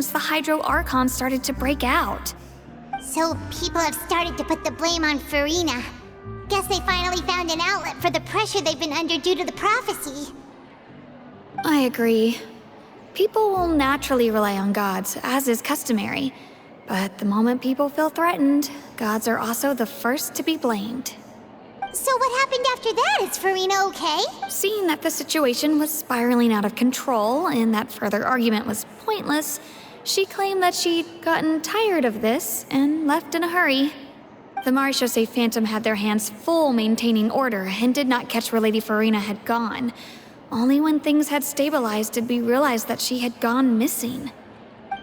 the Hydro Archon started to break out. So people have started to put the blame on Furina. Guess they finally found an outlet for the pressure they've been under due to the prophecy. I agree. People will naturally rely on gods, as is customary. But the moment people feel threatened, gods are also the first to be blamed. So what happened after that? Is Furina okay? Seeing that the situation was spiraling out of control and that further argument was pointless, she claimed that she'd gotten tired of this and left in a hurry. The Marechaussee Phantom had their hands full maintaining order and did not catch where Lady Furina had gone. Only when things had stabilized did we realize that she had gone missing.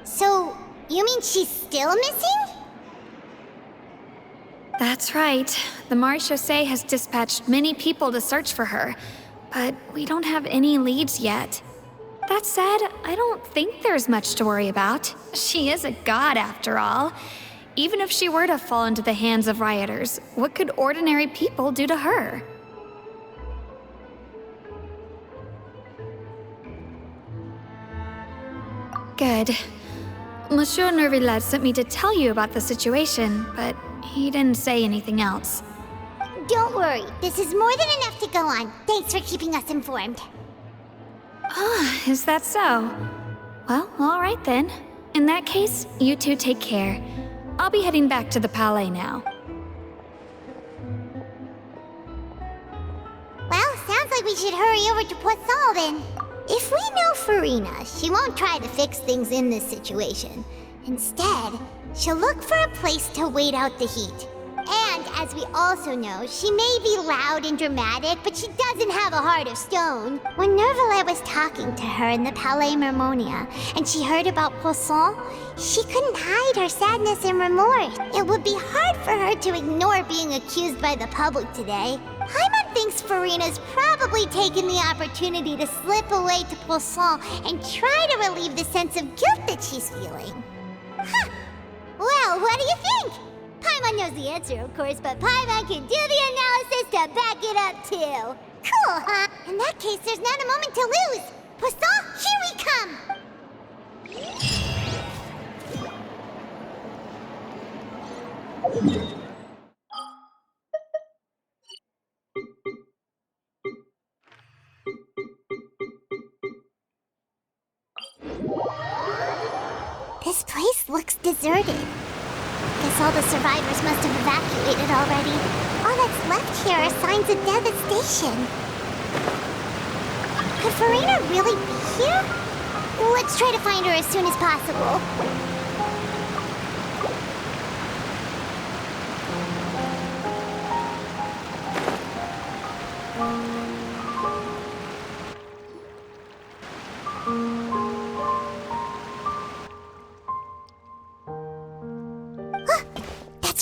So, you mean she's still missing? That's right. The Marechaussee has dispatched many people to search for her, but we don't have any leads yet. That said, I don't think there's much to worry about. She is a god after all. Even if she were to fall into the hands of rioters, what could ordinary people do to her? Good. Monsieur Nervillet sent me to tell you about the situation, but he didn't say anything else. Don't worry, this is more than enough to go on. Thanks for keeping us informed. Ah, is that so? Well, all right then. In that case, you two take care. I'll be heading back to the Palais now. Well, sounds like we should hurry over to Poisson then. If we know Furina, she won't try to fix things in this situation. Instead, she'll look for a place to wait out the heat. And as we also know, she may be loud and dramatic, but she doesn't have a heart of stone. When Nervillet was talking to her in the Palais Mermonia, and she heard about Poisson, she couldn't hide her sadness and remorse. It would be hard for her to ignore being accused by the public today. Paimon thinks Furina's probably taken the opportunity to slip away to Poisson and try to relieve the sense of guilt that she's feeling. Huh. Well, what do you think? Paimon knows the answer, of course, but Paimon can do the analysis to back it up, too. Cool, huh? In that case, there's not a moment to lose. Poisson, here we come! This place looks deserted. Guess all the survivors must have evacuated already. All that's left here are signs of devastation. Could Furina really be here? Let's try to find her as soon as possible.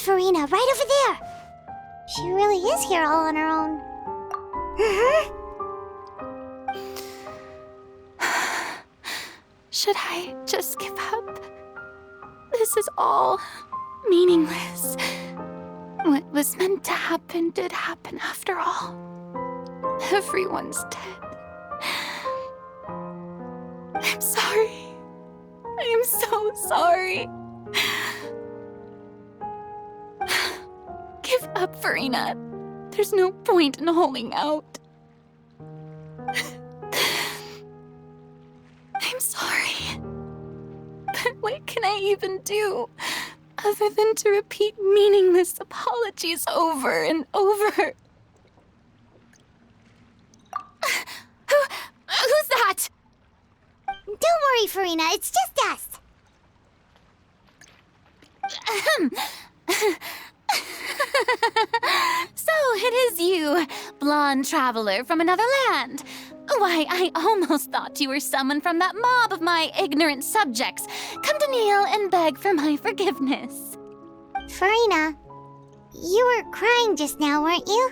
Furina, right over there! She really is here all on her own. Should I just give up? This is all meaningless. What was meant to happen did happen after all. Everyone's dead. I'm sorry. I am so sorry. Give up, Furina. There's no point in holding out. I'm sorry. But what can I even do other than to repeat meaningless apologies over and over? Who's that? Don't worry, Furina. It's just us. So it is you, blonde traveler from another land. Why, I almost thought you were someone from that mob of my ignorant subjects, come to kneel and beg for my forgiveness. Furina, you were crying just now, weren't you?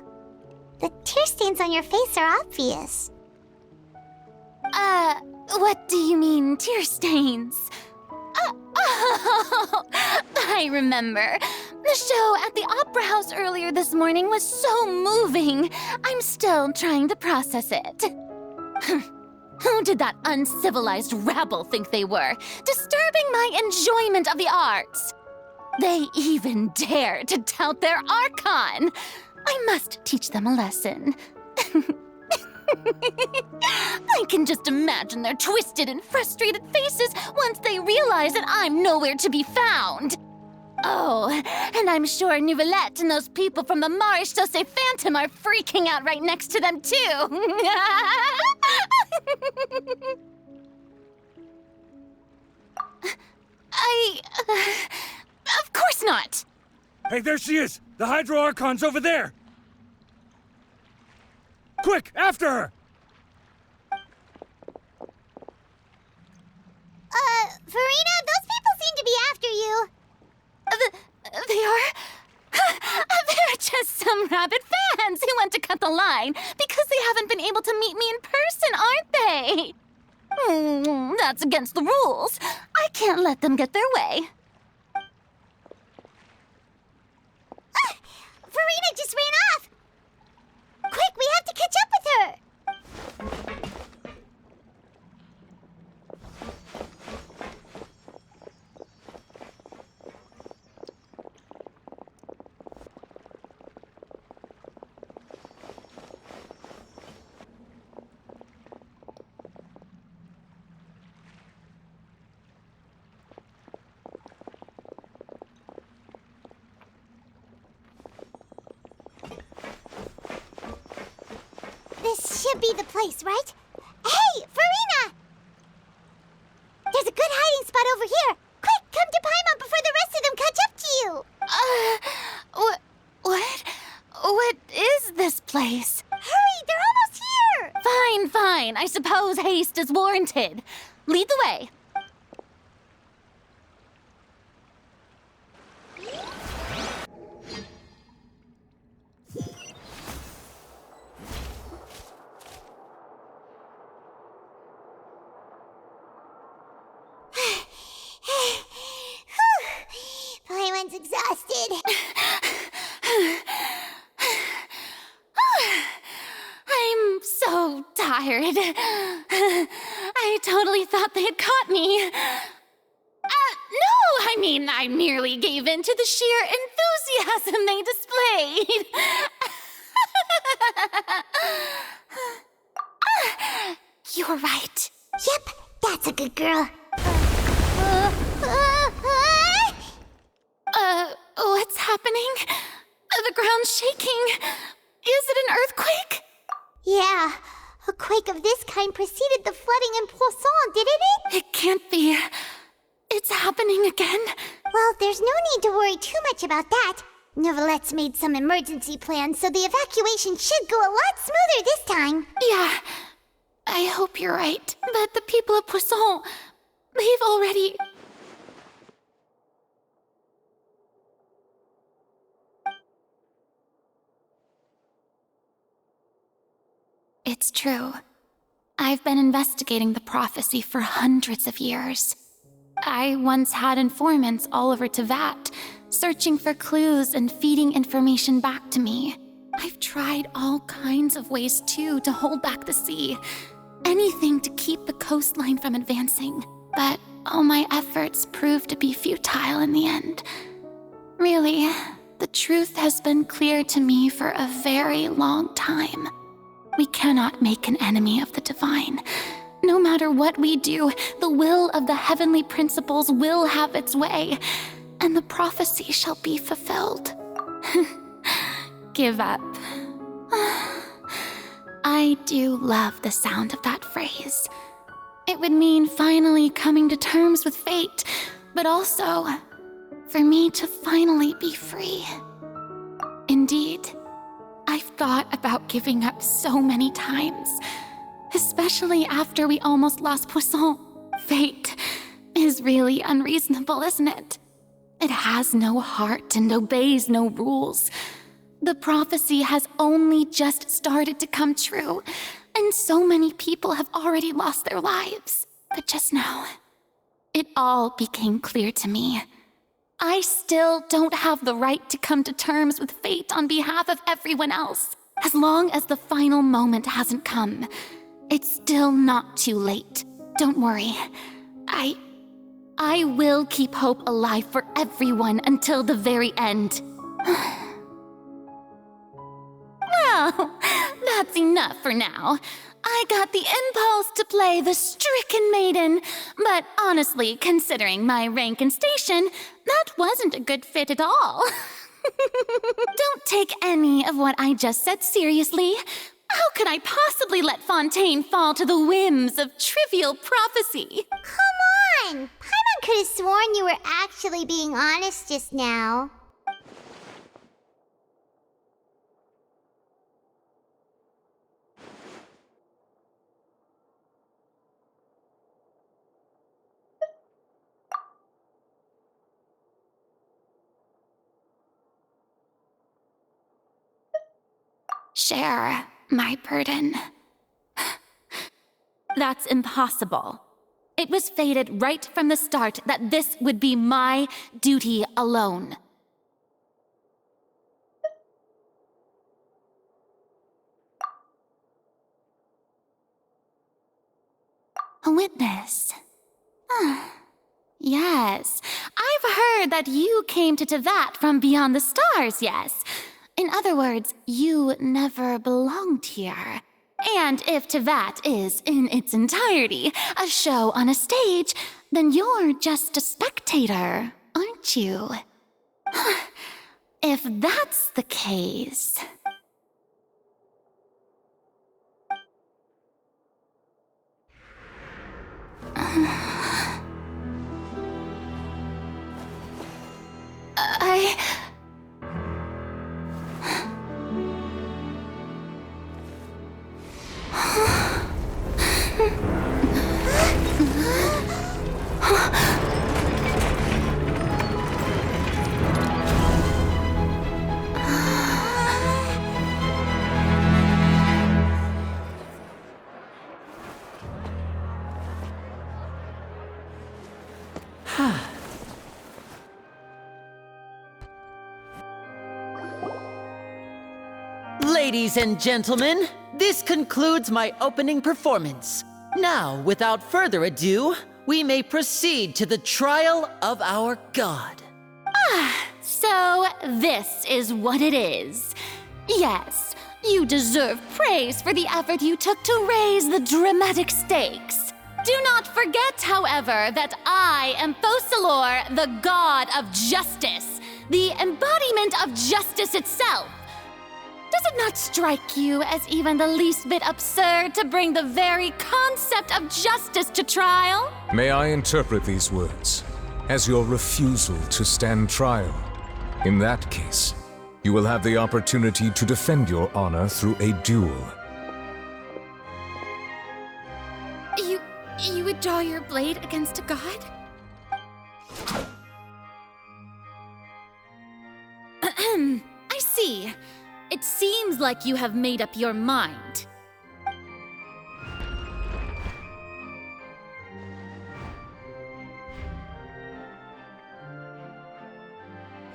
The tear stains on your face are obvious. What do you mean, tear stains? Oh, I remember. The show at the Opera House earlier this morning was so moving. I'm still trying to process it. Who did that uncivilized rabble think they were, disturbing my enjoyment of the arts? They even dare to tout their Archon! I must teach them a lesson. I can just imagine their twisted and frustrated faces once they realize that I'm nowhere to be found. Oh, and I'm sure Nouvellette and those people from the Marche Sauce Phantom are freaking out right next to them, too. Of course not. Hey, there she is! The Hydro Archon's over there! Quick, after her! Furina, those people seem to be after you. They are? They're just some rabid fans who want to cut the line because they haven't been able to meet me in person, aren't they? That's against the rules. I can't let them get their way. Furina just ran off! Quick, we have to catch up with her! This should be the place, right? Hey, Furina! There's a good hiding spot over here. Quick, come to Paimon before the rest of them catch up to you. What? What is this place? Hurry, they're almost here. Fine. I suppose haste is warranted. Lead the way. Paimon's exhausted. I'm so tired. I totally thought they had caught me. No, I merely gave in to the sheer enthusiasm they displayed. You're right. Yep, that's a good girl. What's happening? The ground's shaking. Is it an earthquake? Yeah, a quake of this kind preceded the flooding in Poisson, didn't it? It can't be. It's happening again. Well, there's no need to worry too much about that. Nouvellette's made some emergency plans, so the evacuation should go a lot smoother this time. Yeah, I hope you're right. But the people of Poisson, they've already... It's true. I've been investigating the prophecy for hundreds of years. I once had informants all over Tevat, searching for clues and feeding information back to me. I've tried all kinds of ways, too, to hold back the sea. Anything to keep the coastline from advancing. But all my efforts proved to be futile in the end. Really, the truth has been clear to me for a very long time. We cannot make an enemy of the divine. No matter what we do, the will of the heavenly principles will have its way, and the prophecy shall be fulfilled. Give up. I do love the sound of that phrase. It would mean finally coming to terms with fate, but also for me to finally be free. Indeed, I've thought about giving up so many times, especially after we almost lost Poisson. Fate is really unreasonable, isn't it? It has no heart and obeys no rules. The prophecy has only just started to come true, and so many people have already lost their lives. But just now, it all became clear to me. I still don't have the right to come to terms with fate on behalf of everyone else. As long as the final moment hasn't come, it's still not too late. Don't worry. I will keep hope alive for everyone until the very end. Well, that's enough for now. I got the impulse to play the stricken maiden, but honestly, considering my rank and station, that wasn't a good fit at all. Don't take any of what I just said seriously. How could I possibly let Fontaine fall to the whims of trivial prophecy? Come on! Paimon could have sworn you were actually being honest just now. Share my burden. That's impossible. It was fated right from the start that this would be my duty alone. A witness. Yes, I've heard that you came to Tevat from beyond the stars, yes. In other words, you never belonged here. And if Tevat is, in its entirety, a show on a stage, then you're just a spectator, aren't you? If that's the case... Ladies and gentlemen, this concludes my opening performance. Now, without further ado, we may proceed to the trial of our god. So this is what it is. Yes, you deserve praise for the effort you took to raise the dramatic stakes. Do not forget, however, that I am Focalor, the god of justice, the embodiment of justice itself. Does it not strike you as even the least bit absurd to bring the very concept of justice to trial? May I interpret these words as your refusal to stand trial? In that case, you will have the opportunity to defend your honor through a duel. You would draw your blade against a god? I see. It seems like you have made up your mind.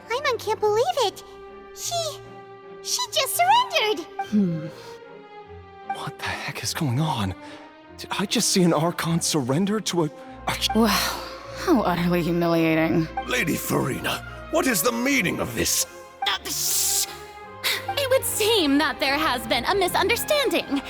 Paimon can't believe it. She just surrendered. What the heck is going on? Did I just see an Archon surrender to a... Wow, how utterly humiliating. Lady Furina, what is the meaning of this? Shh! It would seem that there has been a misunderstanding.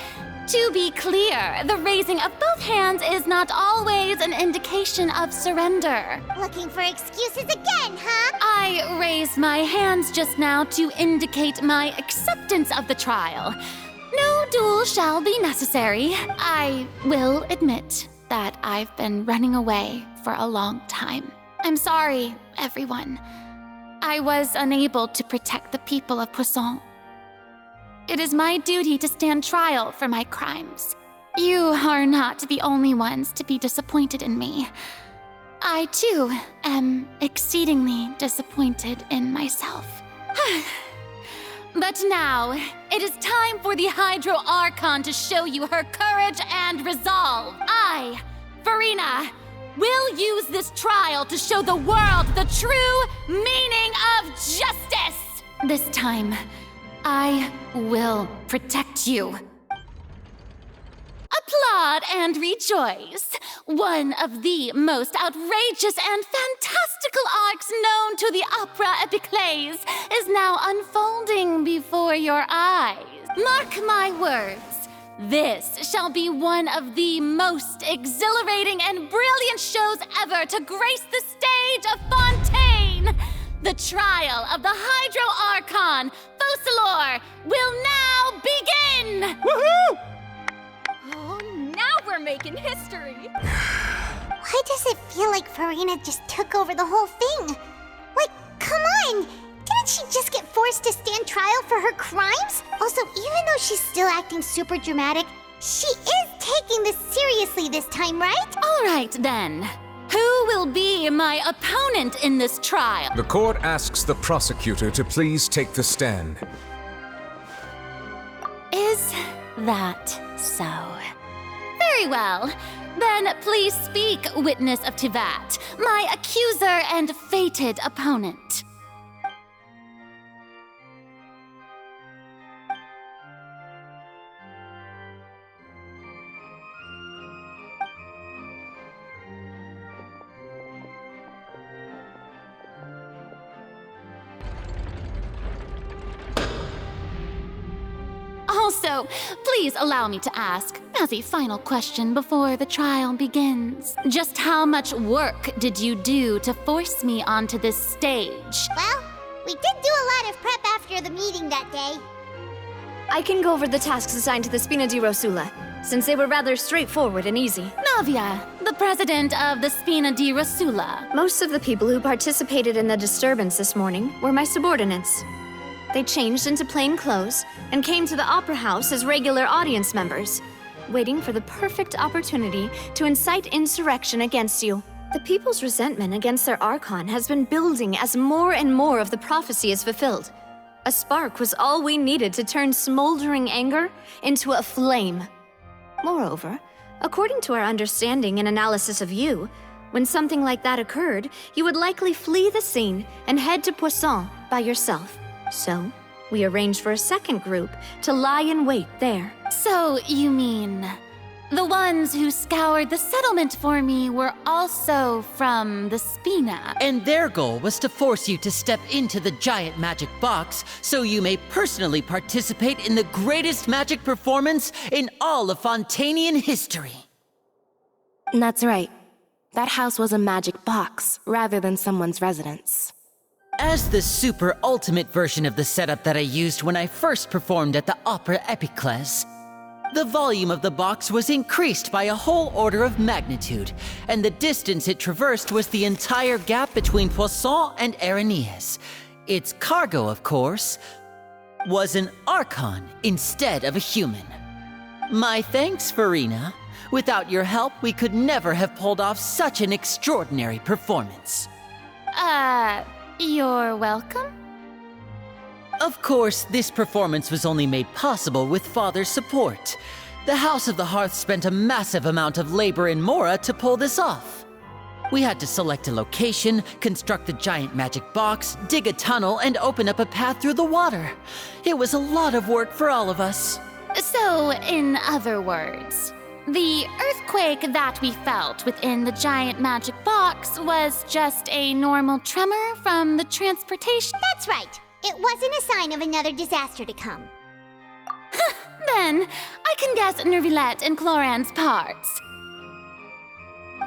To be clear, the raising of both hands is not always an indication of surrender. Looking for excuses again, huh? I raised my hands just now to indicate my acceptance of the trial. No duel shall be necessary. I will admit that I've been running away for a long time. I'm sorry, everyone. I was unable to protect the people of Poisson. It is my duty to stand trial for my crimes. You are not the only ones to be disappointed in me. I, too, am exceedingly disappointed in myself. But now, it is time for the Hydro Archon to show you her courage and resolve. I, Furina, will use this trial to show the world the true meaning of justice. This time, I will protect you. Applause! applaud and rejoice. One of the most outrageous and fantastical arcs known to the opera epiclese is now unfolding before your eyes. Mark my words, this shall be one of the most exhilarating and brilliant shows ever to grace the stage of Fontaine. The trial of the Hydro Archon, Focalor, will now begin! Woohoo! Oh, now we're making history! Why does it feel like Furina just took over the whole thing? Like, come on! Didn't she just get forced to stand trial for her crimes? Also, even though she's still acting super dramatic, she is taking this seriously this time, right? All right, then. Who will be my opponent in this trial? The court asks the prosecutor to please take the stand. Is that so? Very well. Then please speak, witness of Tivat, my accuser and fated opponent. Also, please allow me to ask, as a final question before the trial begins, just how much work did you do to force me onto this stage? Well, we did do a lot of prep after the meeting that day. I can go over the tasks assigned to the Spina di Rosula, since they were rather straightforward and easy. Navia, the president of the Spina di Rosula. Most of the people who participated in the disturbance this morning were my subordinates. They changed into plain clothes and came to the Opera House as regular audience members, waiting for the perfect opportunity to incite insurrection against you. The people's resentment against their Archon has been building as more and more of the prophecy is fulfilled. A spark was all we needed to turn smoldering anger into a flame. Moreover, according to our understanding and analysis of you, when something like that occurred, you would likely flee the scene and head to Poisson by yourself. So, we arranged for a second group to lie in wait there. So, you mean the ones who scoured the settlement for me were also from the Spina? And their goal was to force you to step into the giant magic box so you may personally participate in the greatest magic performance in all of Fontainian history. That's right. That house was a magic box rather than someone's residence. As the super ultimate version of the setup that I used when I first performed at the Opera Epiclese, the volume of the box was increased by a whole order of magnitude, and the distance it traversed was the entire gap between Poisson and Araneas. Its cargo, of course, was an Archon instead of a human. My thanks, Furina. Without your help, we could never have pulled off such an extraordinary performance. You're welcome? Of course, this performance was only made possible with Father's support. The House of the Hearth spent a massive amount of labor in Mora to pull this off. We had to select a location, construct the giant magic box, dig a tunnel, and open up a path through the water. It was a lot of work for all of us. So, in other words, the earthquake that we felt within the giant magic box was just a normal tremor from the transportation? That's right. It wasn't a sign of another disaster to come. Then, I can guess Nervilette and Cloran's parts.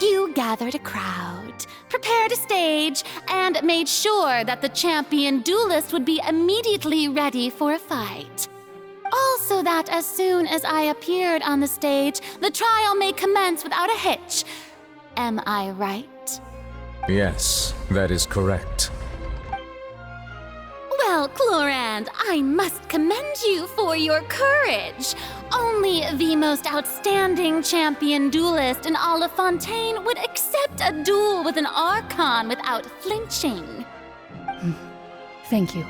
You gathered a crowd, prepared a stage, and made sure that the champion duelist would be immediately ready for a fight. Also that as soon as I appeared on the stage, the trial may commence without a hitch. Am I right? Yes, that is correct. Well, Clorand, I must commend you for your courage. Only the most outstanding champion duelist in all of Fontaine would accept a duel with an Archon without flinching. Thank you.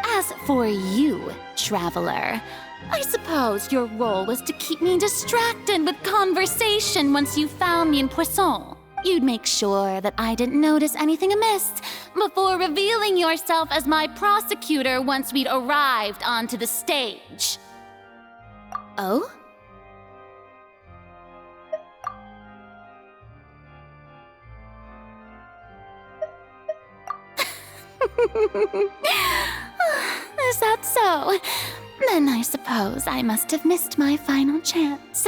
As for you, Traveler, I suppose your role was to keep me distracted with conversation once you found me in Poisson. You'd make sure that I didn't notice anything amiss before revealing yourself as my prosecutor once we'd arrived onto the stage. Oh? Is that so? Then I suppose I must have missed my final chance.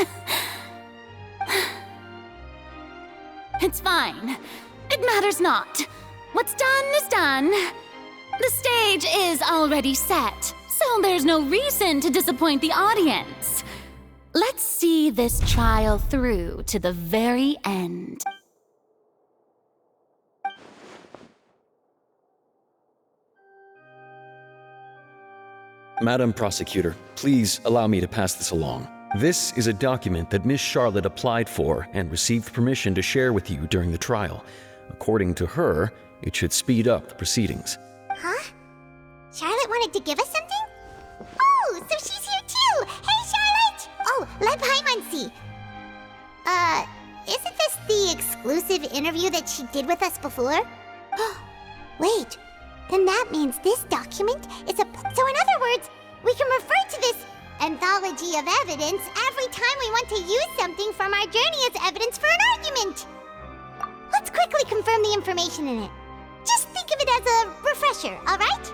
It's fine. It matters not. What's done is done. The stage is already set, so there's no reason to disappoint the audience. Let's see this trial through to the very end. Madam Prosecutor, please allow me to pass this along. This is a document that Miss Charlotte applied for and received permission to share with you during the trial. According to her, it should speed up the proceedings. Huh? Charlotte wanted to give us something? Oh, so she's here too! Hey, Charlotte! Oh, let Paimon see. Isn't this the exclusive interview that she did with us before? Wait, then that means this document is a... So in other words, we can refer to this anthology of evidence every time we want to use something from our journey as evidence for an argument. Let's quickly confirm the information in it. Just think of it as a refresher, alright?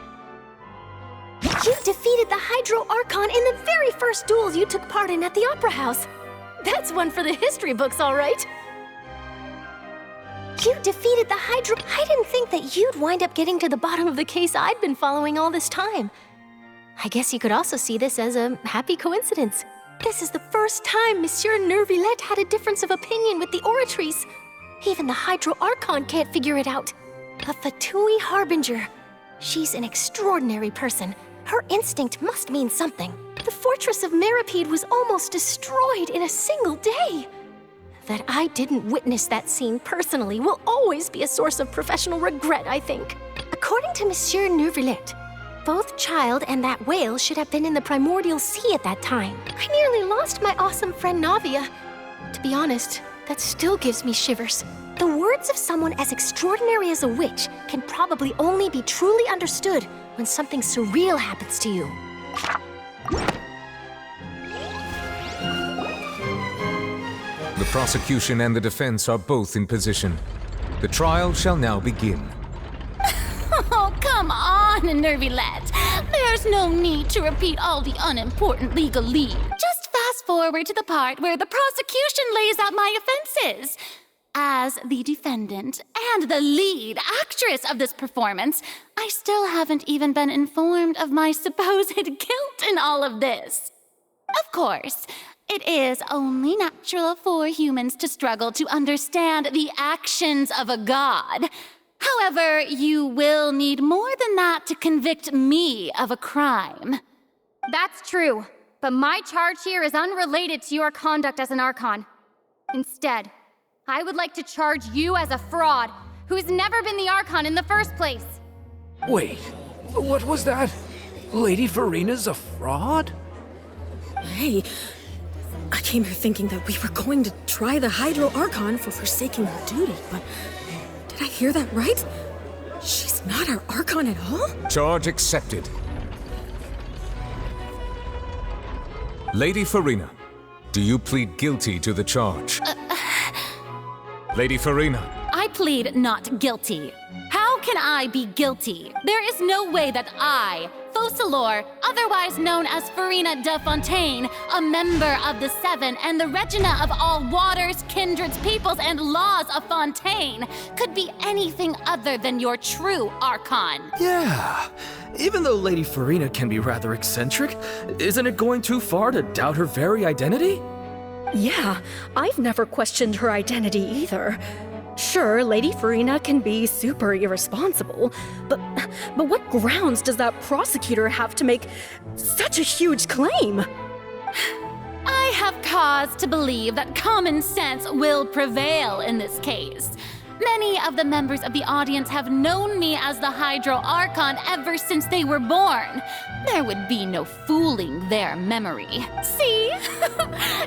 You defeated the Hydro Archon in the very first duel you took part in at the Opera House. That's one for the history books, all right. You defeated the Hydro... I didn't think that you'd wind up getting to the bottom of the case I'd been following all this time. I guess you could also see this as a happy coincidence. This is the first time Monsieur Nervillette had a difference of opinion with the Oratrice. Even the Hydro Archon can't figure it out. A Fatui Harbinger. She's an extraordinary person. Her instinct must mean something. The fortress of Meripede was almost destroyed in a single day. That I didn't witness that scene personally will always be a source of professional regret, I think. According to Monsieur Nervillette, both Child and that whale should have been in the primordial sea at that time. I nearly lost my awesome friend Navia. To be honest, that still gives me shivers. The words of someone as extraordinary as a witch can probably only be truly understood when something surreal happens to you. The prosecution and the defense are both in position. The trial shall now begin. Oh, come on, Nervillette. There's no need to repeat all the unimportant legalese. Just fast forward to the part where the prosecution lays out my offenses. As the defendant and the lead actress of this performance, I still haven't even been informed of my supposed guilt in all of this. Of course, it is only natural for humans to struggle to understand the actions of a god. However, you will need more than that to convict me of a crime. That's true, but my charge here is unrelated to your conduct as an Archon. Instead, I would like to charge you as a fraud who's never been the Archon in the first place. Wait, what was that? Lady Furina's a fraud? Hey, I came here thinking that we were going to try the Hydro Archon for forsaking her duty, but did I hear that right? She's not our Archon at all? Charge accepted. Lady Furina, do you plead guilty to the charge? Lady Furina. I plead not guilty. How can I be guilty? There is no way that I, Focalor, otherwise known as Furina de Fontaine, a member of the Seven and the Regina of all waters, kindreds, peoples, and laws of Fontaine, could be anything other than your true Archon. Yeah. Even though Lady Furina can be rather eccentric, isn't it going too far to doubt her very identity? Yeah, I've never questioned her identity either. Sure, Lady Furina can be super irresponsible, but what grounds does that prosecutor have to make such a huge claim? I have cause to believe that common sense will prevail in this case. Many of the members of the audience have known me as the Hydro Archon ever since they were born. There would be no fooling their memory. See?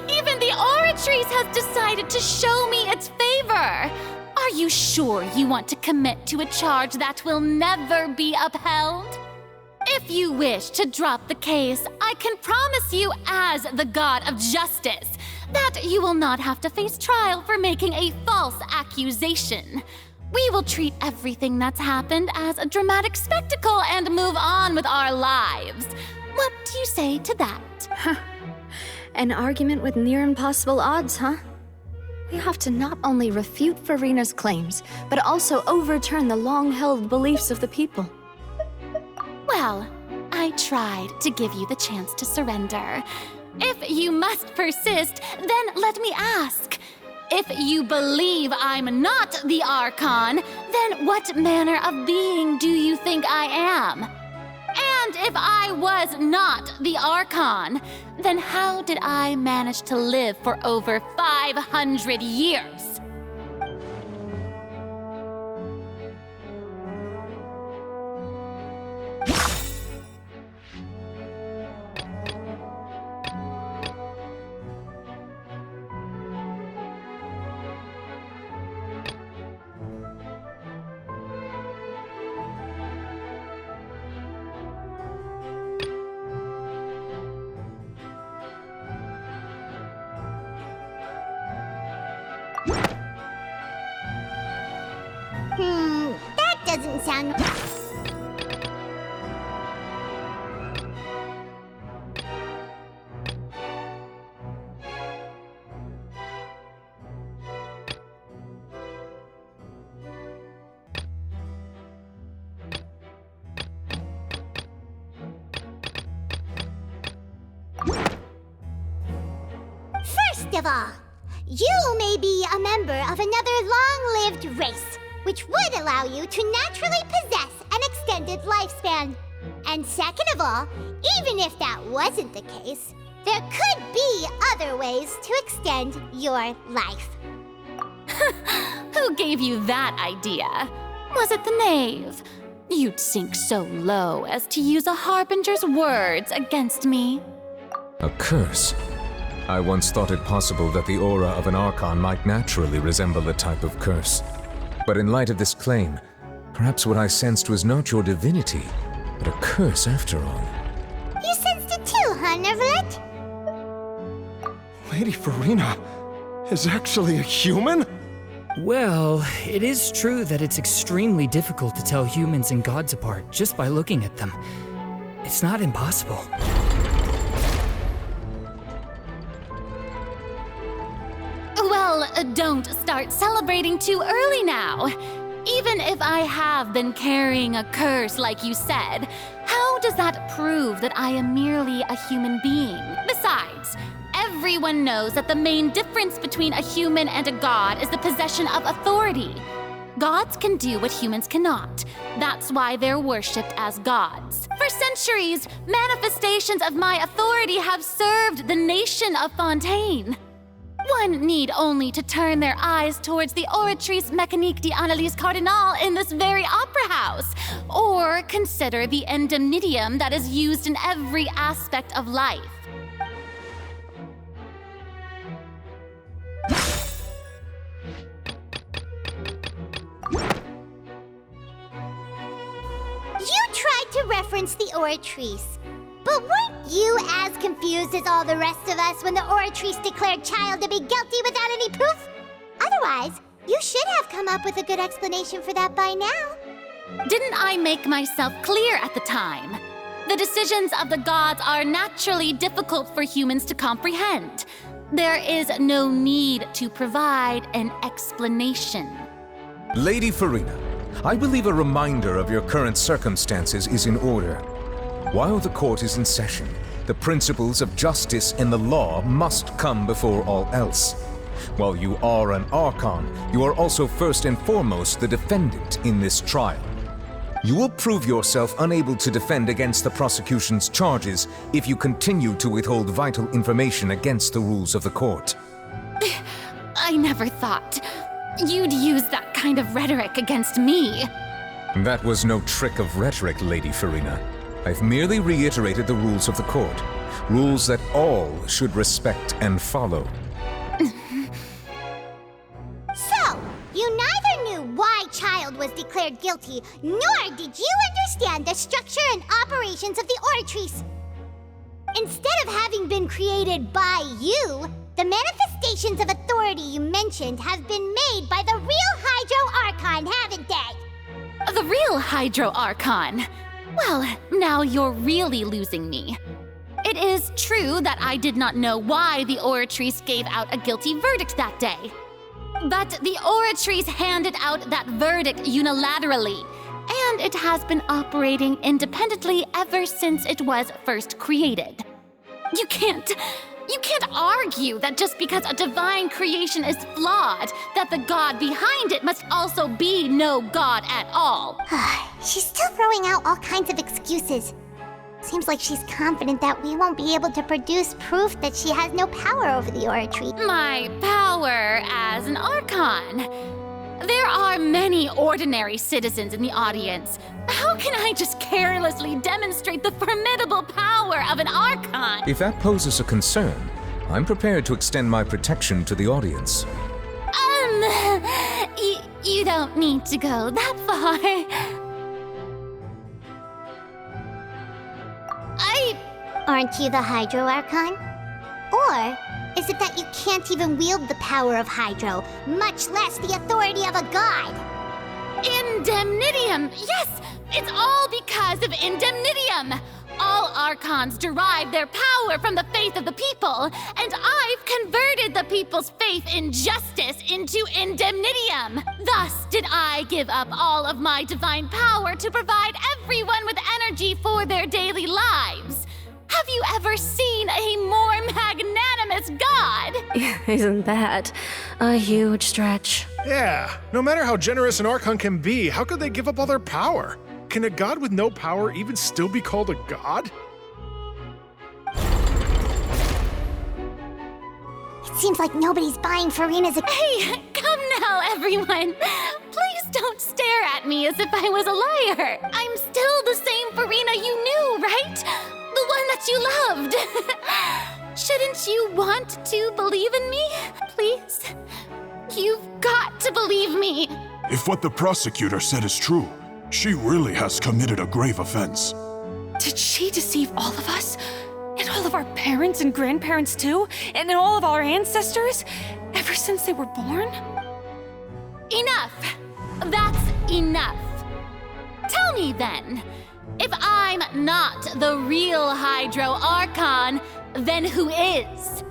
Even the Oratrice has decided to show me its favor. Are you sure you want to commit to a charge that will never be upheld? If you wish to drop the case, I can promise you as the God of Justice that you will not have to face trial for making a false accusation. We will treat everything that's happened as a dramatic spectacle and move on with our lives. What do you say to that? An argument with near impossible odds, huh? We have to not only refute Furina's claims, but also overturn the long-held beliefs of the people. Well, I tried to give you the chance to surrender. If you must persist, then let me ask. If you believe I'm not the Archon, then what manner of being do you think I am? And if I was not the Archon, then how did I manage to live for over 500 years? That doesn't sound... First of all, you may be a member of another long-lived race, which would allow you to naturally possess an extended lifespan. And second of all, even if that wasn't the case, there could be other ways to extend your life. Who gave you that idea? Was it the knave? You'd sink so low as to use a harbinger's words against me. A curse? I once thought it possible that the aura of an Archon might naturally resemble a type of curse. But in light of this claim, perhaps what I sensed was not your divinity, but a curse after all. You sensed it too, huh, Nervalet? Lady Furina is actually a human? Well, it is true that it's extremely difficult to tell humans and gods apart just by looking at them. It's not impossible. Well, don't start celebrating too early now. Even if I have been carrying a curse like you said, how does that prove that I am merely a human being? Besides, everyone knows that the main difference between a human and a god is the possession of authority. Gods can do what humans cannot. That's why they're worshipped as gods. For centuries, manifestations of my authority have served the nation of Fontaine. One need only to turn their eyes towards the Oratrice Mécanique d'Analyse Cardinal in this very opera house, or consider the indemnitium that is used in every aspect of life. You tried to reference the Oratrice, but weren't you as confused as all the rest of us when the Oratrice declared Child to be guilty without any proof? Otherwise, you should have come up with a good explanation for that by now. Didn't I make myself clear at the time? The decisions of the gods are naturally difficult for humans to comprehend. There is no need to provide an explanation. Lady Furina, I believe a reminder of your current circumstances is in order. While the court is in session, the principles of justice and the law must come before all else. While you are an Archon, you are also first and foremost the defendant in this trial. You will prove yourself unable to defend against the prosecution's charges if you continue to withhold vital information against the rules of the court. I never thought you'd use that kind of rhetoric against me. That was no trick of rhetoric, Lady Furina. I've merely reiterated the rules of the court, rules that all should respect and follow. So, you neither knew why Child was declared guilty, nor did you understand the structure and operations of the Oratrice. Instead of having been created by you, The manifestations of authority you mentioned have been made by the real Hydro Archon, haven't they? The real Hydro Archon? Well, now you're really losing me. It is true that I did not know why the Oratrice gave out a guilty verdict that day. But the Oratrice handed out that verdict unilaterally, and it has been operating independently ever since it was first created. You can't argue that just because a divine creation is flawed, that the god behind it must also be no god at all. She's still throwing out all kinds of excuses. Seems like she's confident that we won't be able to produce proof that she has no power over the Oratrice. My power as an Archon. There are many ordinary citizens in the audience. How can I just carelessly demonstrate the formidable power of an Archon? If that poses a concern, I'm prepared to extend my protection to the audience. You don't need to go that far. Aren't you the Hydro Archon? Or is it that you can't even wield the power of Hydro, much less the authority of a god? Indemnitium! Yes! It's all because of Indemnitium! All Archons derive their power from the faith of the people, and I've converted the people's faith in justice into Indemnitium. Thus did I give up all of my divine power to provide everyone with energy for their daily lives. Have you ever seen a more magnanimous god? Isn't that a huge stretch? Yeah, no matter how generous an Archon can be, how could they give up all their power? Can a god with no power even still be called a god? It seems like nobody's buying Furina's. Hey, come now, everyone. Please don't stare at me as if I was a liar. I'm still the same Furina you knew, right? The one that you loved. Shouldn't you want to believe in me? Please? You've got to believe me. If what the prosecutor said is true, she really has committed a grave offense. Did she deceive all of us? And all of our parents and grandparents too? And all of our ancestors? Ever since they were born? Enough! That's enough. Tell me then, if I'm not the real Hydro Archon, then who is?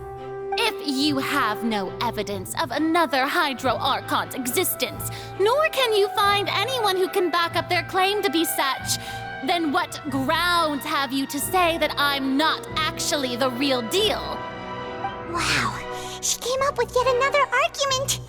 If you have no evidence of another Hydro Archon's existence, nor can you find anyone who can back up their claim to be such, then what grounds have you to say that I'm not actually the real deal? Wow, she came up with yet another argument.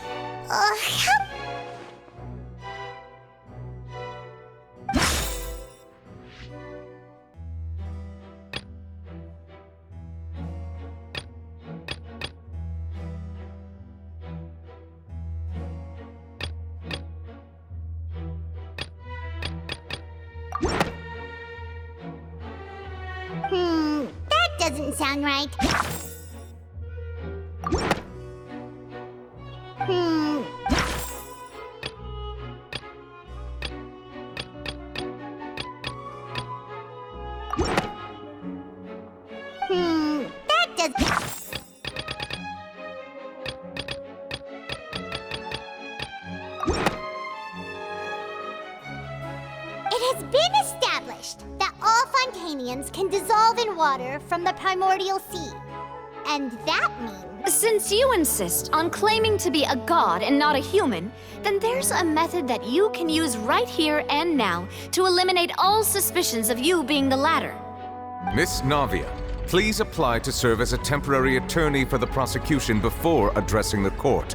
That doesn't sound right. That does. It has been established that all Fontanians can dissolve in water from the primordial sea. And that means... Since you insist on claiming to be a god and not a human, then there's a method that you can use right here and now to eliminate all suspicions of you being the latter. Miss Navia, please apply to serve as a temporary attorney for the prosecution before addressing the court.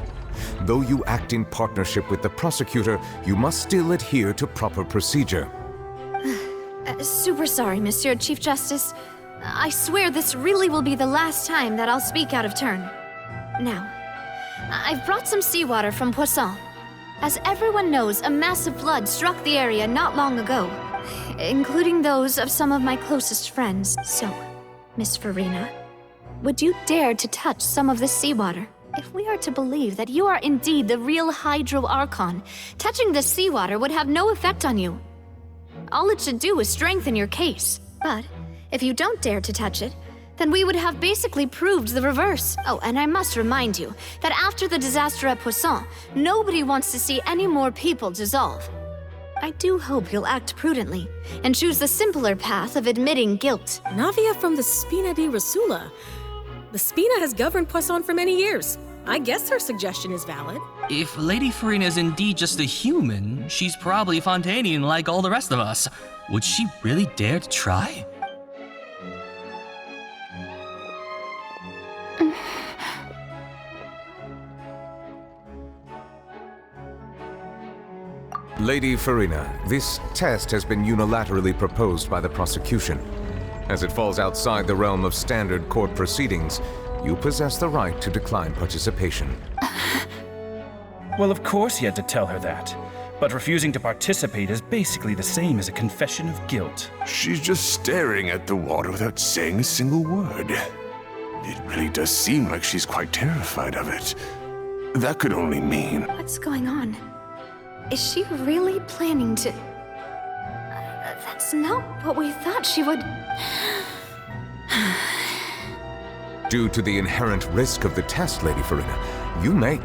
Though you act in partnership with the prosecutor, you must still adhere to proper procedure. Super sorry, Monsieur Chief Justice. I swear this really will be the last time that I'll speak out of turn. Now, I've brought some seawater from Poisson. As everyone knows, a massive flood struck the area not long ago, including those of some of my closest friends. So, Miss Furina, would you dare to touch some of this seawater? If we are to believe that you are indeed the real Hydro Archon, touching this seawater would have no effect on you. All it should do is strengthen your case. But if you don't dare to touch it, then we would have basically proved the reverse. Oh, and I must remind you that after the disaster at Poisson, nobody wants to see any more people dissolve. I do hope you'll act prudently and choose the simpler path of admitting guilt. Navia from the Spina di Rasula. The Spina has governed Poisson for many years. I guess her suggestion is valid. If Lady Furina is indeed just a human, she's probably Fontanian like all the rest of us. Would she really dare to try? Lady Furina, this test has been unilaterally proposed by the prosecution. As it falls outside the realm of standard court proceedings, you possess the right to decline participation. Well, of course he had to tell her that. But refusing to participate is basically the same as a confession of guilt. She's just staring at the water without saying a single word. It really does seem like she's quite terrified of it. That could only mean... What's going on? Is she really planning to... That's not what we thought she would... Due to the inherent risk of the test, Lady Furina, you may...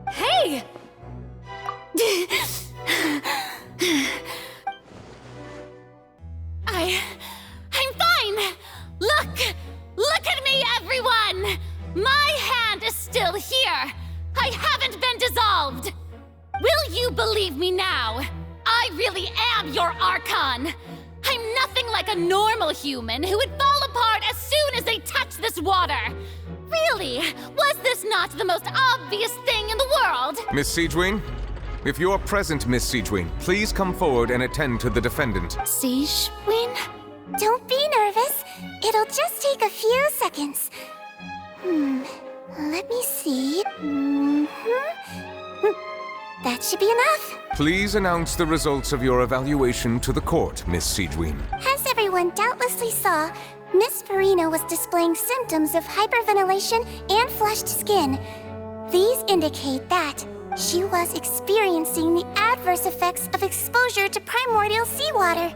Hey! I'm fine! Look at me, everyone! My hand is still here! I haven't been dissolved! Will you believe me now? I really am your Archon! I'm nothing like a normal human who would fall apart as soon as they touch this water! Really? Was this not the most obvious thing in the world? Miss Siegewien? If you're present, Miss Siegewien, please come forward and attend to the defendant. Siegewien? Don't be nervous. It'll just take a few seconds. Let me see. That should be enough. Please announce the results of your evaluation to the court, Miss Siegewien. As everyone doubtlessly saw, Miss Furina was displaying symptoms of hyperventilation and flushed skin. These indicate that she was experiencing the adverse effects of exposure to primordial seawater.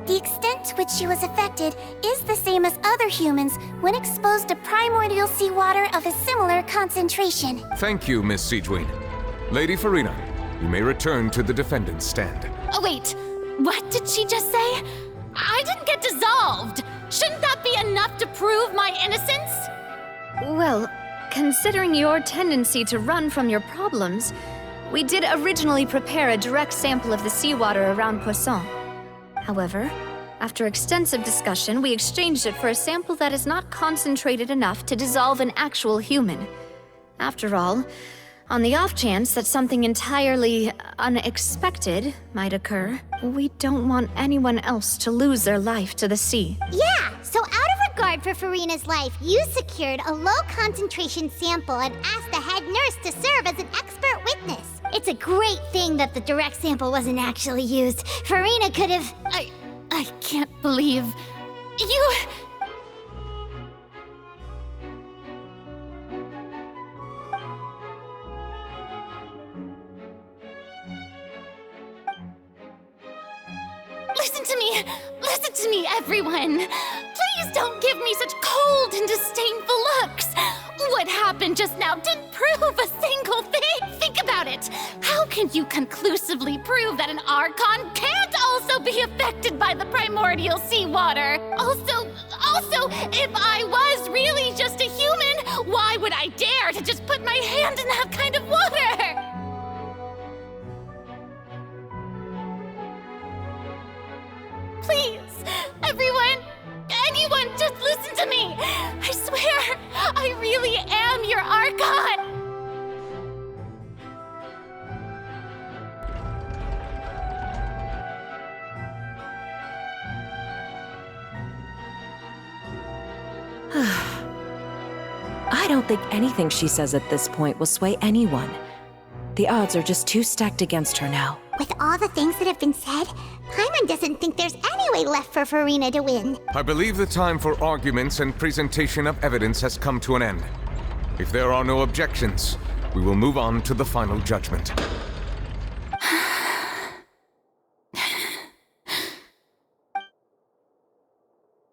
The extent to which she was affected is the same as other humans when exposed to primordial seawater of a similar concentration. Thank you, Miss Siegewien. Lady Furina, you may return to the defendant's stand. Oh, wait. What did she just say? I didn't get dissolved. Shouldn't that be enough to prove my innocence? Well, considering your tendency to run from your problems, we did originally prepare a direct sample of the seawater around Poisson. However, after extensive discussion, we exchanged it for a sample that is not concentrated enough to dissolve an actual human. After all, on the off chance that something entirely unexpected might occur, we don't want anyone else to lose their life to the sea. Yeah, so out of regard for Furina's life, you secured a low-concentration sample and asked the head nurse to serve as an expert witness. It's a great thing that the direct sample wasn't actually used. Furina could have... I can't believe... You... Listen to me, everyone! Please don't give me such cold and disdainful looks! What happened just now didn't prove a single thing! Think about it! How can you conclusively prove that an Archon can't also be affected by the primordial seawater? Also, if I was really just a human, why would I dare to just put my hand in that kind of water? Please, everyone, anyone, just listen to me! I swear, I really am your Archon! I don't think anything she says at this point will sway anyone. The odds are just too stacked against her now. With all the things that have been said, Paimon doesn't think there's any way left for Furina to win. I believe the time for arguments and presentation of evidence has come to an end. If there are no objections, we will move on to the final judgment.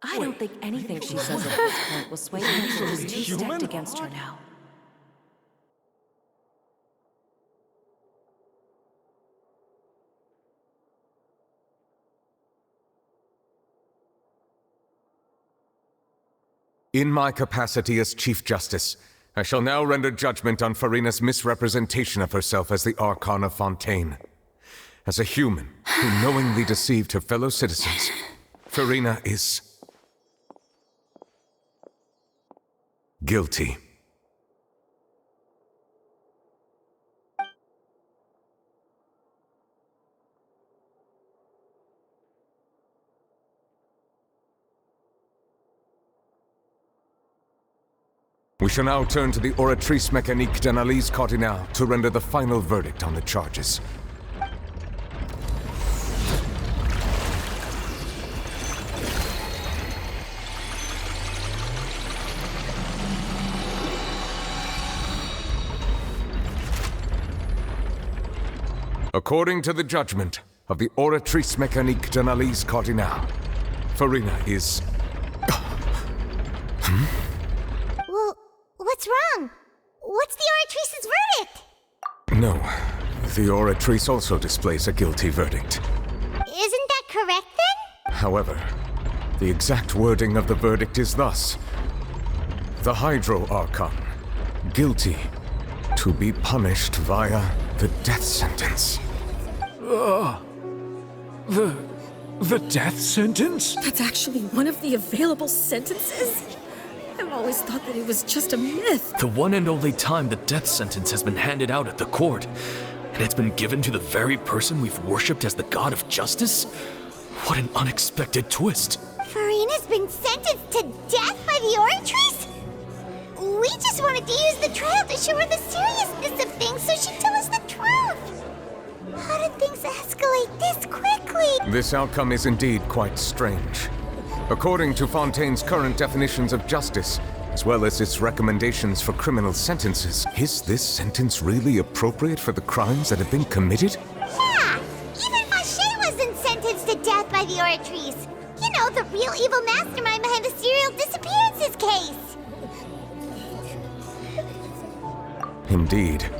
I don't think anything she says at this point will sway anyone who's too stacked against her now. In my capacity as Chief Justice, I shall now render judgment on Furina's misrepresentation of herself as the Archon of Fontaine. As a human who knowingly deceived her fellow citizens, Furina is guilty. We shall now turn to the Oratrice Mécanique d'Analyse Cardinale to render the final verdict on the charges. According to the judgment of the Oratrice Mécanique d'Analyse Cardinale, Furina is... Well, what's wrong? What's the Oratrice's verdict? No, the Oratrice also displays a guilty verdict. Isn't that correct then? However, the exact wording of the verdict is thus: the Hydro Archon, guilty, to be punished via the death sentence. The death sentence? That's actually one of the available sentences? I've always thought that it was just a myth. The one and only time the death sentence has been handed out at the court. And it's been given to the very person we've worshipped as the god of justice? What an unexpected twist. Furina's been sentenced to death by the Oratrice? We just wanted to use the trial to show her the seriousness of things so she'd tell us the truth. How did things escalate this quickly? This outcome is indeed quite strange. According to Fontaine's current definitions of justice, as well as its recommendations for criminal sentences, is this sentence really appropriate for the crimes that have been committed? Yeah! Even Fauché wasn't sentenced to death by the Oratrice. You know, the real evil mastermind behind the serial disappearances case. Indeed.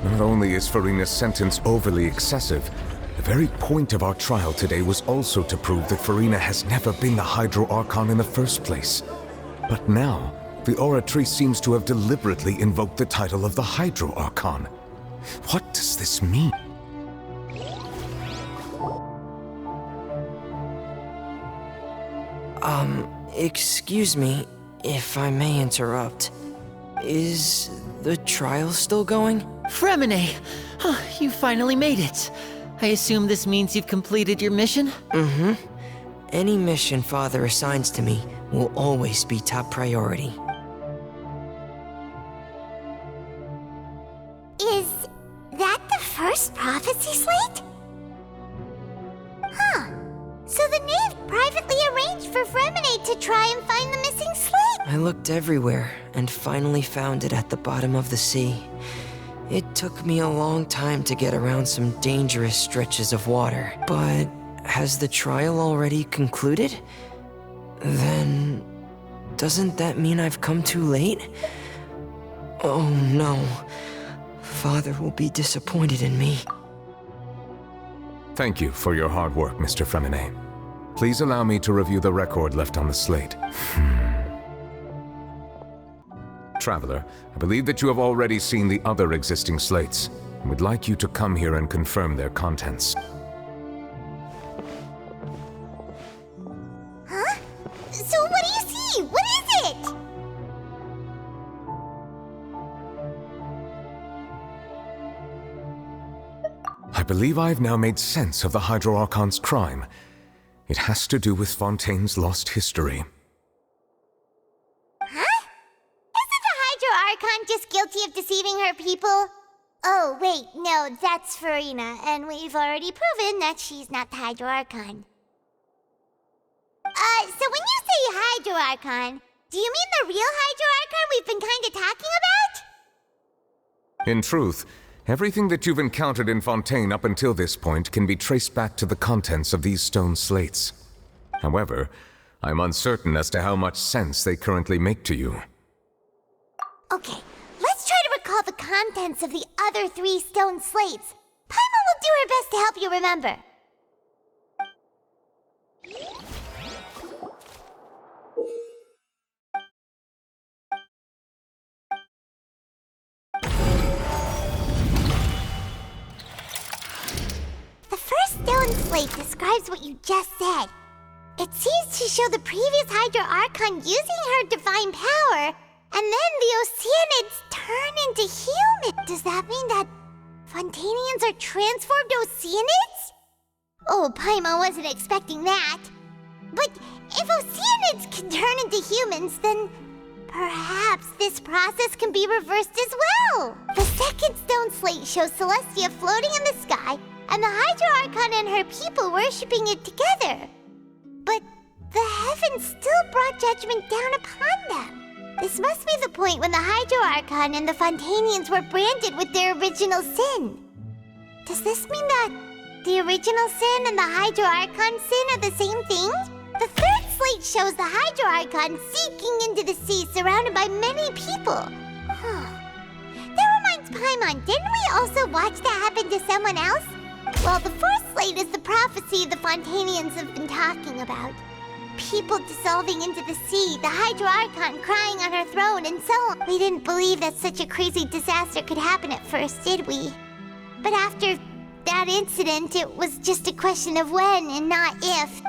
Not only is Furina's sentence overly excessive, the very point of our trial today was also to prove that Furina has never been the Hydro Archon in the first place. But now, the Oratrice seems to have deliberately invoked the title of the Hydro Archon. What does this mean? Excuse me, if I may interrupt. Is the trial still going? Fremine! You finally made it. I assume this means you've completed your mission? Mm-hmm. Any mission Father assigns to me will always be top priority. Is that the first prophecy slate? Huh. So the knave privately arranged for Fremine to try and find the missing slate? I looked everywhere and finally found it at the bottom of the sea. It took me a long time to get around some dangerous stretches of water. But has the trial already concluded? Then doesn't that mean I've come too late? Oh no. Father will be disappointed in me. Thank you for your hard work, Mr. Fremine. Please allow me to review the record left on the slate. Traveler, I believe that you have already seen the other existing slates, and would like you to come here and confirm their contents. Huh? So what do you see? What is it? I believe I've now made sense of the Hydro Archon's crime. It has to do with Fontaine's lost history. Archon just guilty of deceiving her people? Oh, wait, no, that's Furina, and we've already proven that she's not the Hydro Archon. So when you say Hydro Archon, do you mean the real Hydro Archon we've been kinda talking about? In truth, everything that you've encountered in Fontaine up until this point can be traced back to the contents of these stone slates. However, I'm uncertain as to how much sense they currently make to you. Okay, let's try to recall the contents of the other 3 stone slates. Paimon will do her best to help you remember. The first stone slate describes what you just said. It seems to show the previous Hydro Archon using her divine power, and then the Oceanids turn into humans. Does that mean that Fontanians are transformed Oceanids? Oh, Paimon wasn't expecting that. But if Oceanids can turn into humans, then perhaps this process can be reversed as well. The second stone slate shows Celestia floating in the sky, and the Hydro Archon and her people worshipping it together. But the heavens still brought judgment down upon them. This must be the point when the Hydro Archon and the Fontanians were branded with their original sin. Does this mean that the original sin and the Hydro Archon sin are the same thing? The third slate shows the Hydro Archon sinking into the sea surrounded by many people. That reminds Paimon, didn't we also watch that happen to someone else? Well, the fourth slate is the prophecy the Fontanians have been talking about. People dissolving into the sea, the Hydro Archon crying on her throne, and so on. We didn't believe that such a crazy disaster could happen at first, did we? But after that incident, it was just a question of when and not if.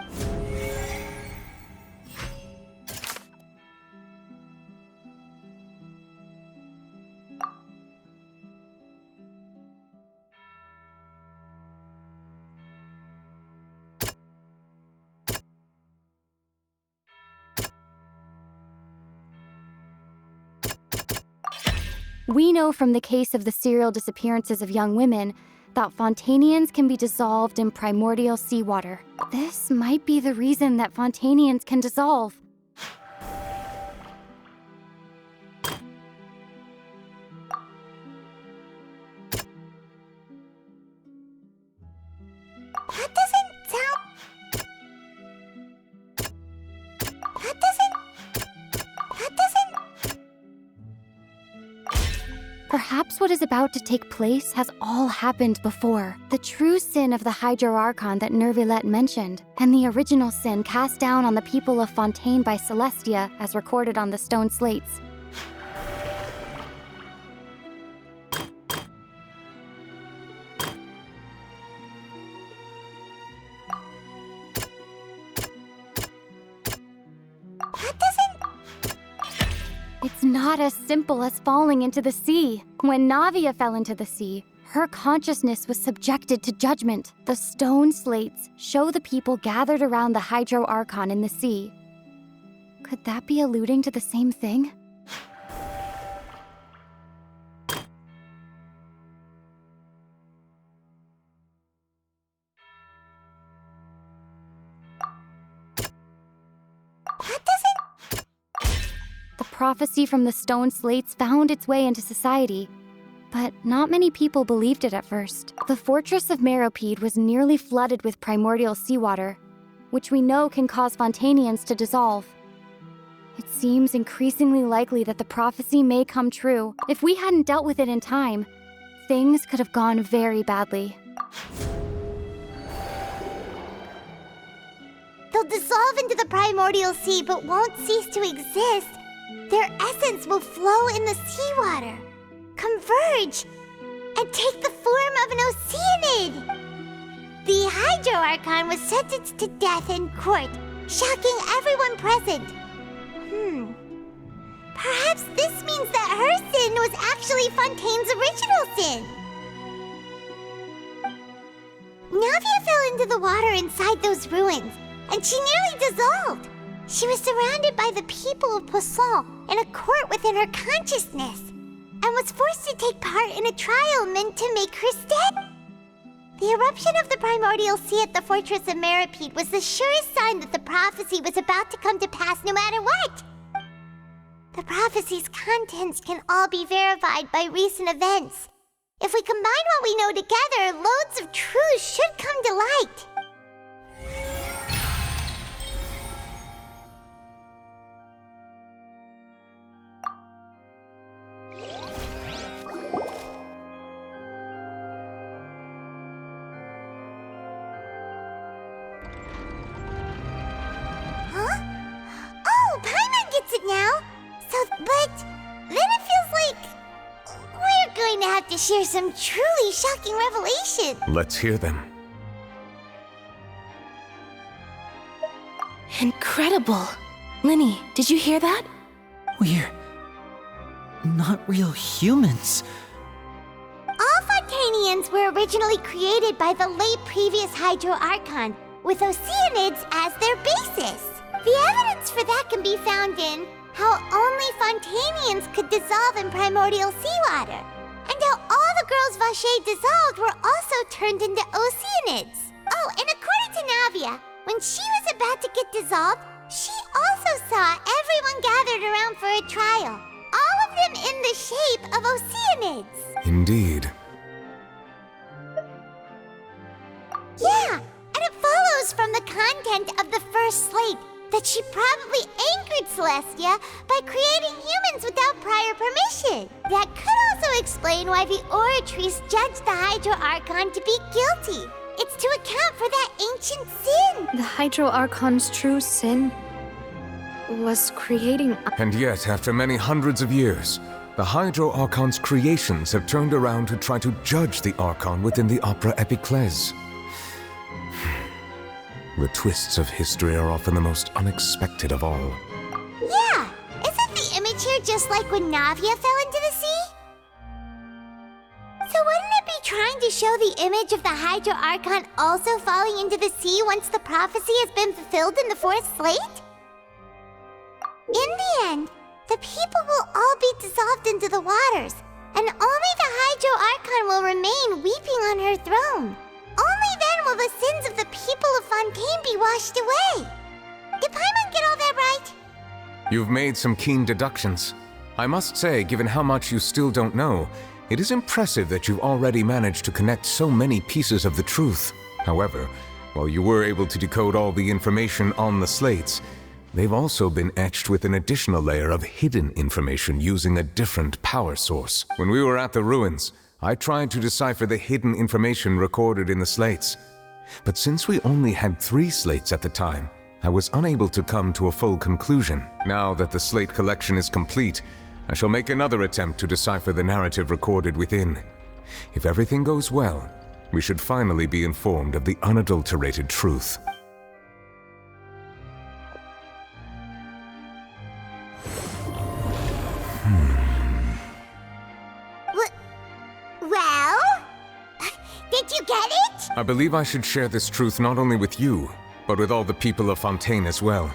We know from the case of the serial disappearances of young women that Fontanians can be dissolved in primordial seawater. This might be the reason that Fontanians can dissolve. That doesn't sound... That doesn't... Perhaps what is about to take place has all happened before. The true sin of the Hydro Archon that Nervilette mentioned, and the original sin cast down on the people of Fontaine by Celestia, as recorded on the stone slates. It's not as simple as falling into the sea. When Navia fell into the sea, her consciousness was subjected to judgment. The stone slates show the people gathered around the Hydro Archon in the sea. Could that be alluding to the same thing? The prophecy from the stone slates found its way into society, but not many people believed it at first. The fortress of Meropide was nearly flooded with primordial seawater, which we know can cause Fontanians to dissolve. It seems increasingly likely that the prophecy may come true. If we hadn't dealt with it in time, things could have gone very badly. They'll dissolve into the primordial sea but won't cease to exist. Their essence will flow in the seawater, converge, and take the form of an Oceanid. The Hydro Archon was sentenced to death in court, shocking everyone present. Perhaps this means that her sin was actually Fontaine's original sin. Navia fell into the water inside those ruins, and she nearly dissolved. She was surrounded by the people of Poisson in a court within her consciousness, and was forced to take part in a trial meant to make her dead. The eruption of the primordial sea at the fortress of Meropide was the surest sign that the prophecy was about to come to pass no matter what. The prophecy's contents can all be verified by recent events. If we combine what we know together, loads of truths should come to light. gets it now. But then it feels like we're going to have to share some truly shocking revelation. Let's hear them. Incredible. Linny, did you hear that? We're not real humans. All Fontanians were originally created by the late previous Hydro Archon, with Oceanids as their basis. The evidence for that can be found in how only Fontanians could dissolve in primordial seawater, and how all the girls Vacher dissolved were also turned into Oceanids. Oh, and according to Navia, when she was about to get dissolved, she also saw everyone gathered around for a trial, all of them in the shape of Oceanids. Indeed. Yeah, and it follows from the content of the first slate that she probably angered Celestia by creating humans without prior permission. That could also explain why the Oratrice judged the Hydro Archon to be guilty. It's to account for that ancient sin. The Hydro Archon's true sin was creating. And yet, after many hundreds of years, the Hydro Archon's creations have turned around to try to judge the Archon within the Opera Epiclese. The twists of history are often the most unexpected of all. Yeah, isn't the image here just like when Navia fell into the sea? So wouldn't it be trying to show the image of the Hydro Archon also falling into the sea once the prophecy has been fulfilled in the fourth slate? In the end, the people will all be dissolved into the waters, and only the Hydro Archon will remain weeping on her throne. Only then will the sins of the people of Fontaine be washed away. Did Paimon get all that right? You've made some keen deductions. I must say, given how much you still don't know, it is impressive that you've already managed to connect so many pieces of the truth. However, while you were able to decode all the information on the slates, they've also been etched with an additional layer of hidden information using a different power source. When we were at the ruins, I tried to decipher the hidden information recorded in the slates. But since we only had 3 slates at the time, I was unable to come to a full conclusion. Now that the slate collection is complete, I shall make another attempt to decipher the narrative recorded within. If everything goes well, we should finally be informed of the unadulterated truth. Well? Did you get it? I believe I should share this truth not only with you, but with all the people of Fontaine as well.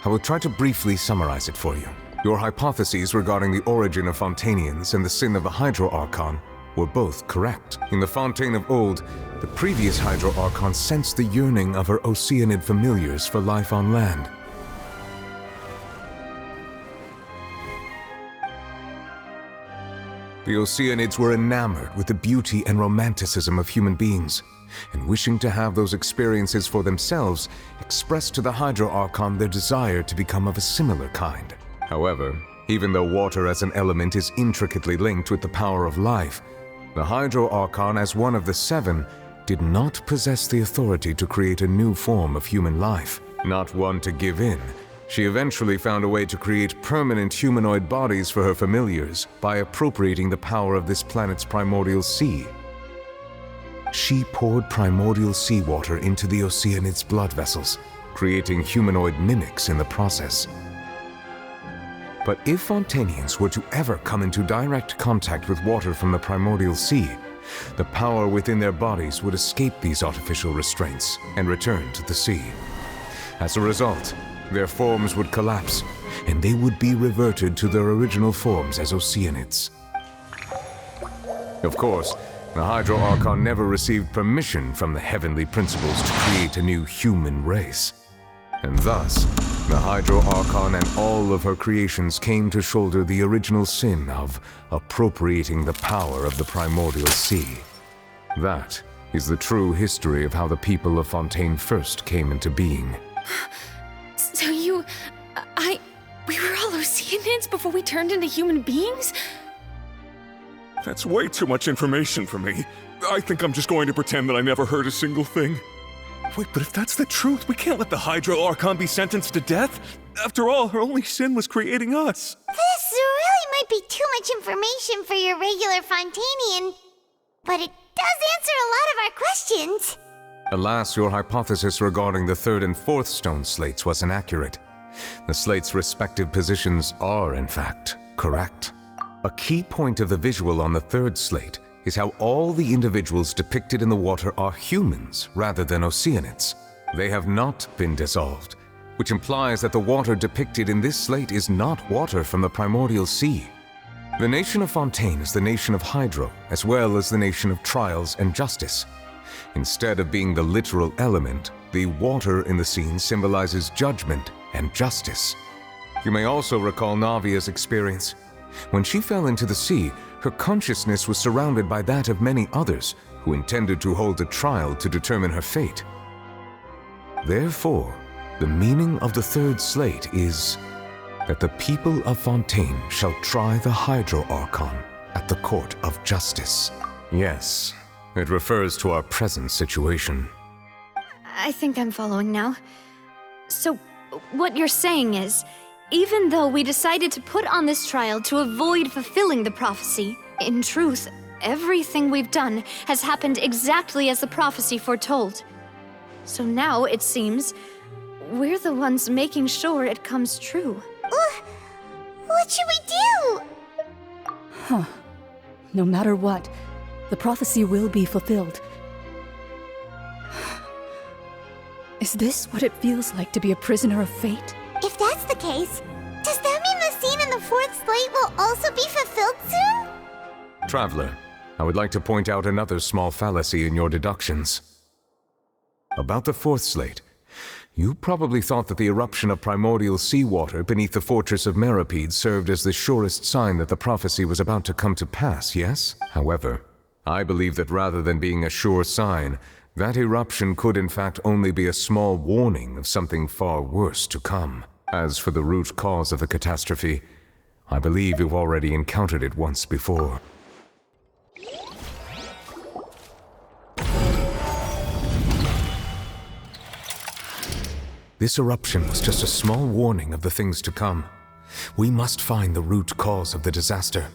I will try to briefly summarize it for you. Your hypotheses regarding the origin of Fontanians and the sin of the Hydro Archon were both correct. In the Fontaine of old, the previous Hydro Archon sensed the yearning of her Oceanid familiars for life on land. The Oceanids were enamored with the beauty and romanticism of human beings, and wishing to have those experiences for themselves, expressed to the Hydro Archon their desire to become of a similar kind. However, even though water as an element is intricately linked with the power of life, the Hydro Archon, as one of the 7, did not possess the authority to create a new form of human life. Not one to give in, she eventually found a way to create permanent humanoid bodies for her familiars by appropriating the power of this planet's primordial sea. She poured primordial seawater into the Oceanids' blood vessels, creating humanoid mimics in the process. But if Fontanians were to ever come into direct contact with water from the primordial sea, the power within their bodies would escape these artificial restraints and return to the sea. As a result, their forms would collapse, and they would be reverted to their original forms as Oceanids. Of course, the Hydro Archon never received permission from the heavenly principles to create a new human race. And thus, the Hydro Archon and all of her creations came to shoulder the original sin of appropriating the power of the primordial sea. That is the true history of how the people of Fontaine first came into being. So we were all Oceanids before we turned into human beings? That's way too much information for me. I think I'm just going to pretend that I never heard a single thing. Wait, but if that's the truth, we can't let the Hydro Archon be sentenced to death. After all, her only sin was creating us. This really might be too much information for your regular Fontanian, but it does answer a lot of our questions. Alas, your hypothesis regarding the third and fourth stone slates was inaccurate. The slates' respective positions are, in fact, correct. A key point of the visual on the third slate is how all the individuals depicted in the water are humans rather than Oceanids. They have not been dissolved, which implies that the water depicted in this slate is not water from the primordial sea. The nation of Fontaine is the nation of Hydro, as well as the nation of Trials and Justice. Instead of being the literal element, the water in the scene symbolizes judgment and justice. You may also recall Navia's experience. When she fell into the sea, her consciousness was surrounded by that of many others who intended to hold a trial to determine her fate. Therefore, the meaning of the third slate is that the people of Fontaine shall try the Hydro Archon at the court of justice. Yes, it refers to our present situation. I think I'm following now. So, what you're saying is, even though we decided to put on this trial to avoid fulfilling the prophecy, in truth, everything we've done has happened exactly as the prophecy foretold. So now, it seems, we're the ones making sure it comes true. What should we do? Huh. No matter what, the prophecy will be fulfilled. Is this what it feels like to be a prisoner of fate? If that's the case, does that mean the scene in the fourth slate will also be fulfilled soon? Traveler, I would like to point out another small fallacy in your deductions. About the fourth slate, you probably thought that the eruption of primordial seawater beneath the fortress of Meripede served as the surest sign that the prophecy was about to come to pass, yes? However, I believe that rather than being a sure sign, that eruption could in fact only be a small warning of something far worse to come. As for the root cause of the catastrophe, I believe you've already encountered it once before. This eruption was just a small warning of the things to come. We must find the root cause of the disaster.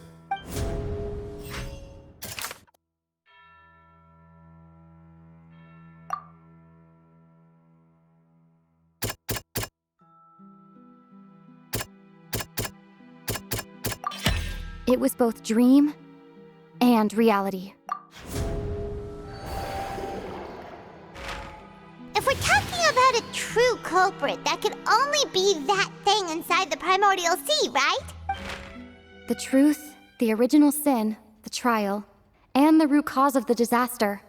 It was both dream and reality. If we're talking about a true culprit, that could only be that thing inside the primordial sea, right? The truth, the original sin, the trial, and the root cause of the disaster.